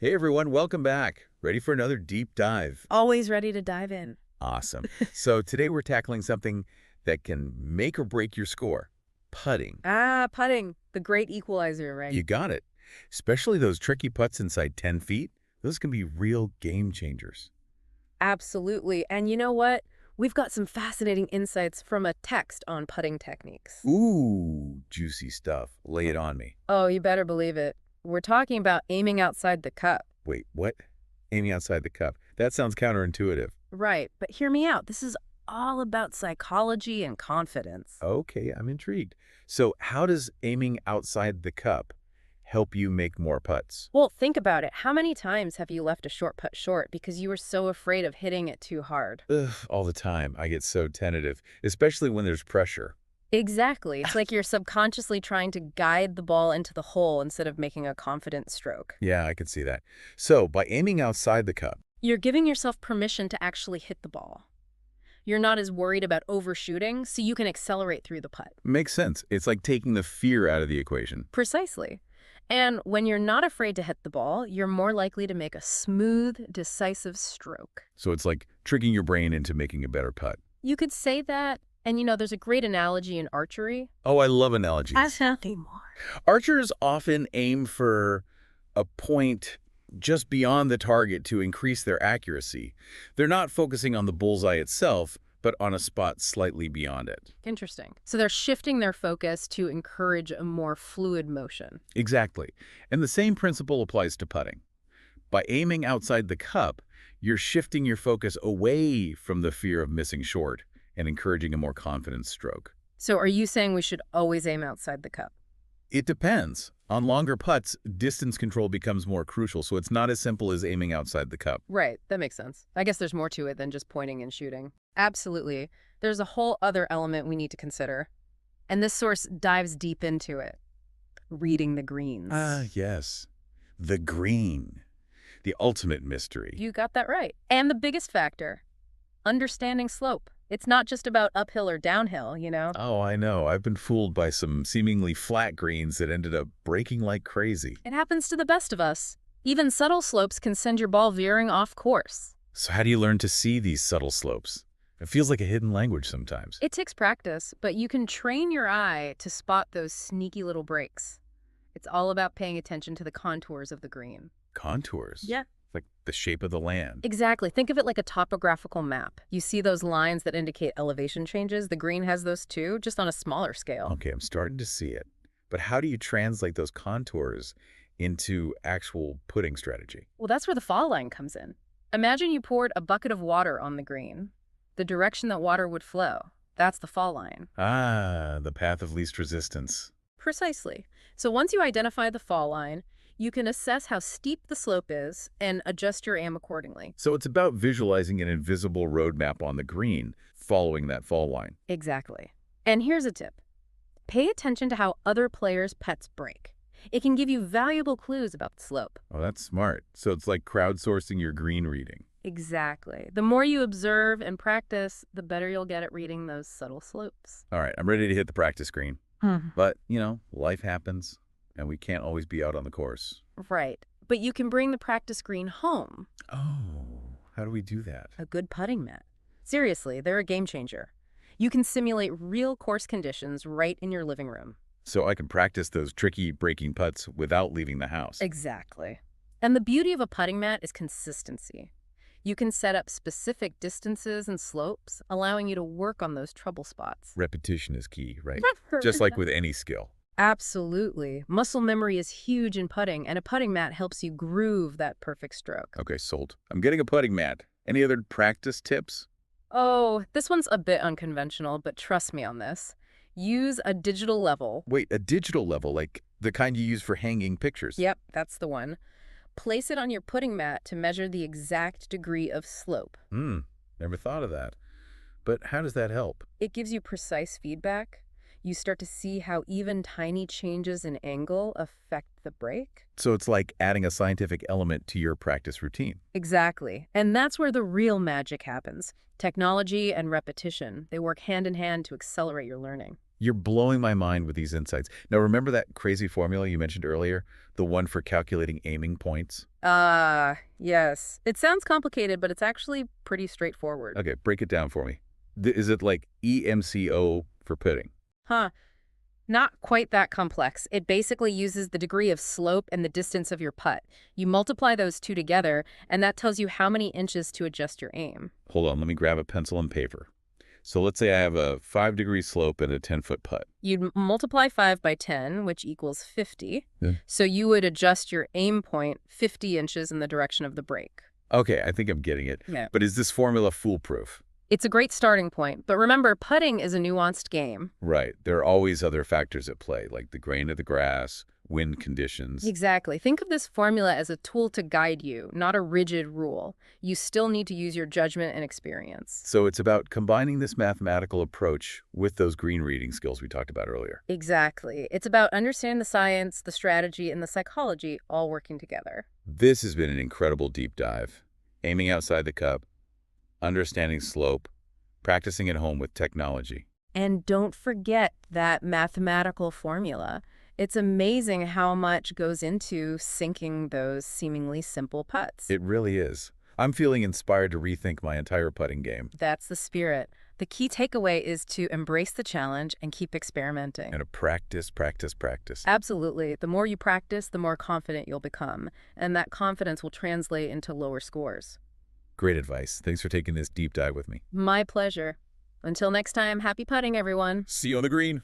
Hey everyone, welcome back. Ready for another deep dive? Always ready to dive in. Awesome. So today we're tackling something that can make or break your score. Putting. Putting. The great equalizer, right? You got it. Especially those tricky putts inside 10 feet. Those can be real game changers. Absolutely. And you know what? We've got some fascinating insights from a text on putting techniques. Ooh, juicy stuff. Lay it on me. Oh, you better believe it. We're talking about aiming outside the cup. Wait, what? Aiming outside the cup. That sounds counterintuitive. Right, but hear me out. This is all about psychology and confidence. Okay, I'm intrigued. So how does aiming outside the cup help you make more putts? Well, think about it. How many times have you left a short putt short because you were so afraid of hitting it too hard? Ugh, all the time. I get so tentative, especially when there's pressure. Exactly. It's like you're subconsciously trying to guide the ball into the hole instead of making a confident stroke. Yeah, I can see that. So, by aiming outside the cup, You're giving yourself permission to actually hit the ball. You're not as worried about overshooting, so you can accelerate through the putt. makes sense. It's like taking the fear out of the equation. Precisely. And when you're not afraid to hit the ball, you're more likely to make a smooth, decisive stroke. So, it's like tricking your brain into making a better putt. You could say that, and there's a great analogy in archery. Oh, I love analogies. Nothing more. Archers often aim for a point just beyond the target to increase their accuracy. They're not focusing on the bullseye itself, but on a spot slightly beyond it. Interesting. So they're shifting their focus to encourage a more fluid motion. Exactly. And the same principle applies to putting. By aiming outside the cup, you're shifting your focus away from the fear of missing short and encouraging a more confident stroke. So are you saying we should always aim outside the cup? It depends. On longer putts, distance control becomes more crucial, so it's not as simple as aiming outside the cup. Right, that makes sense. I guess there's more to it than just pointing and shooting. Absolutely. There's a whole other element we need to consider. And this source dives deep into it. Reading the greens. Yes. The green. The ultimate mystery. You got that right. And the biggest factor, understanding slope. It's not just about uphill or downhill. Oh, I know. I've been fooled by some seemingly flat greens that ended up breaking like crazy. It happens to the best of us. Even subtle slopes can send your ball veering off course. So how do you learn to see these subtle slopes? It feels like a hidden language sometimes. It takes practice, but you can train your eye to spot those sneaky little breaks. It's all about paying attention to the contours of the green. Contours. Yeah. Like the shape of the land. Exactly. Think of it like a topographical map. You see those lines that indicate elevation changes? The green has those too, just on a smaller scale. Okay, I'm starting to see it. But how do you translate those contours into actual putting strategy? Well, that's where the fall line comes in. Imagine you poured a bucket of water on the green. The direction that water would flow, that's the fall line. Ah, the path of least resistance. Precisely. So once you identify the fall line, you can assess how steep the slope is and adjust your aim accordingly. So it's about visualizing an invisible roadmap on the green, following that fall line. Exactly. And here's a tip. Pay attention to how other players' putts break. It can give you valuable clues about the slope. Oh, that's smart. So it's like crowdsourcing your green reading. Exactly. The more you observe and practice, the better you'll get at reading those subtle slopes. All right, I'm ready to hit the practice green. But, life happens, and we can't always be out on the course. Right. But you can bring the practice green home. Oh, how do we do that? A good putting mat. Seriously, they're a game changer. You can simulate real course conditions right in your living room. So I can practice those tricky breaking putts without leaving the house. Exactly. And the beauty of a putting mat is consistency. You can set up specific distances and slopes, allowing you to work on those trouble spots. Repetition is key, right? Just like with any skill. Absolutely. Muscle memory is huge in putting, and a putting mat helps you groove that perfect stroke. Okay, sold. I'm getting a putting mat. Any other practice tips? Oh, this one's a bit unconventional, but trust me on this. Use a digital level. Wait, a digital level, like the kind you use for hanging pictures? Yep, that's the one. Place it on your putting mat to measure the exact degree of slope. Never thought of that. But how does that help? It gives you precise feedback. You start to see how even tiny changes in angle affect the break. So it's like adding a scientific element to your practice routine. Exactly. And that's where the real magic happens. Technology and repetition, they work hand in hand to accelerate your learning. You're blowing my mind with these insights. Now, remember that crazy formula you mentioned earlier? The one for calculating aiming points? Ah, yes. It sounds complicated, but it's actually pretty straightforward. Okay, break it down for me. Is it like EMCO for putting? Huh. Not quite that complex. It basically uses the degree of slope and the distance of your putt. You multiply those two together, and that tells you how many inches to adjust your aim. Hold on, let me grab a pencil and paper. So let's say I have a 5-degree slope and a 10-foot putt. You'd multiply 5 by 10, which equals 50. Yeah. So you would adjust your aim point 50 inches in the direction of the break. Okay, I think I'm getting it. Yeah. But is this formula foolproof? It's a great starting point, but remember, putting is a nuanced game. Right. There are always other factors at play, like the grain of the grass, wind conditions. Exactly. Think of this formula as a tool to guide you, not a rigid rule. You still need to use your judgment and experience. So it's about combining this mathematical approach with those green reading skills we talked about earlier. Exactly. It's about understanding the science, the strategy, and the psychology all working together. This has been an incredible deep dive. Aiming outside the cup, understanding slope, practicing at home with technology. And don't forget that mathematical formula. It's amazing how much goes into sinking those seemingly simple putts. It really is. I'm feeling inspired to rethink my entire putting game. That's the spirit. The key takeaway is to embrace the challenge and keep experimenting. And to practice, practice, practice. Absolutely. The more you practice, the more confident you'll become. And that confidence will translate into lower scores. Great advice. Thanks for taking this deep dive with me. My pleasure. Until next time, happy putting, everyone. See you on the green.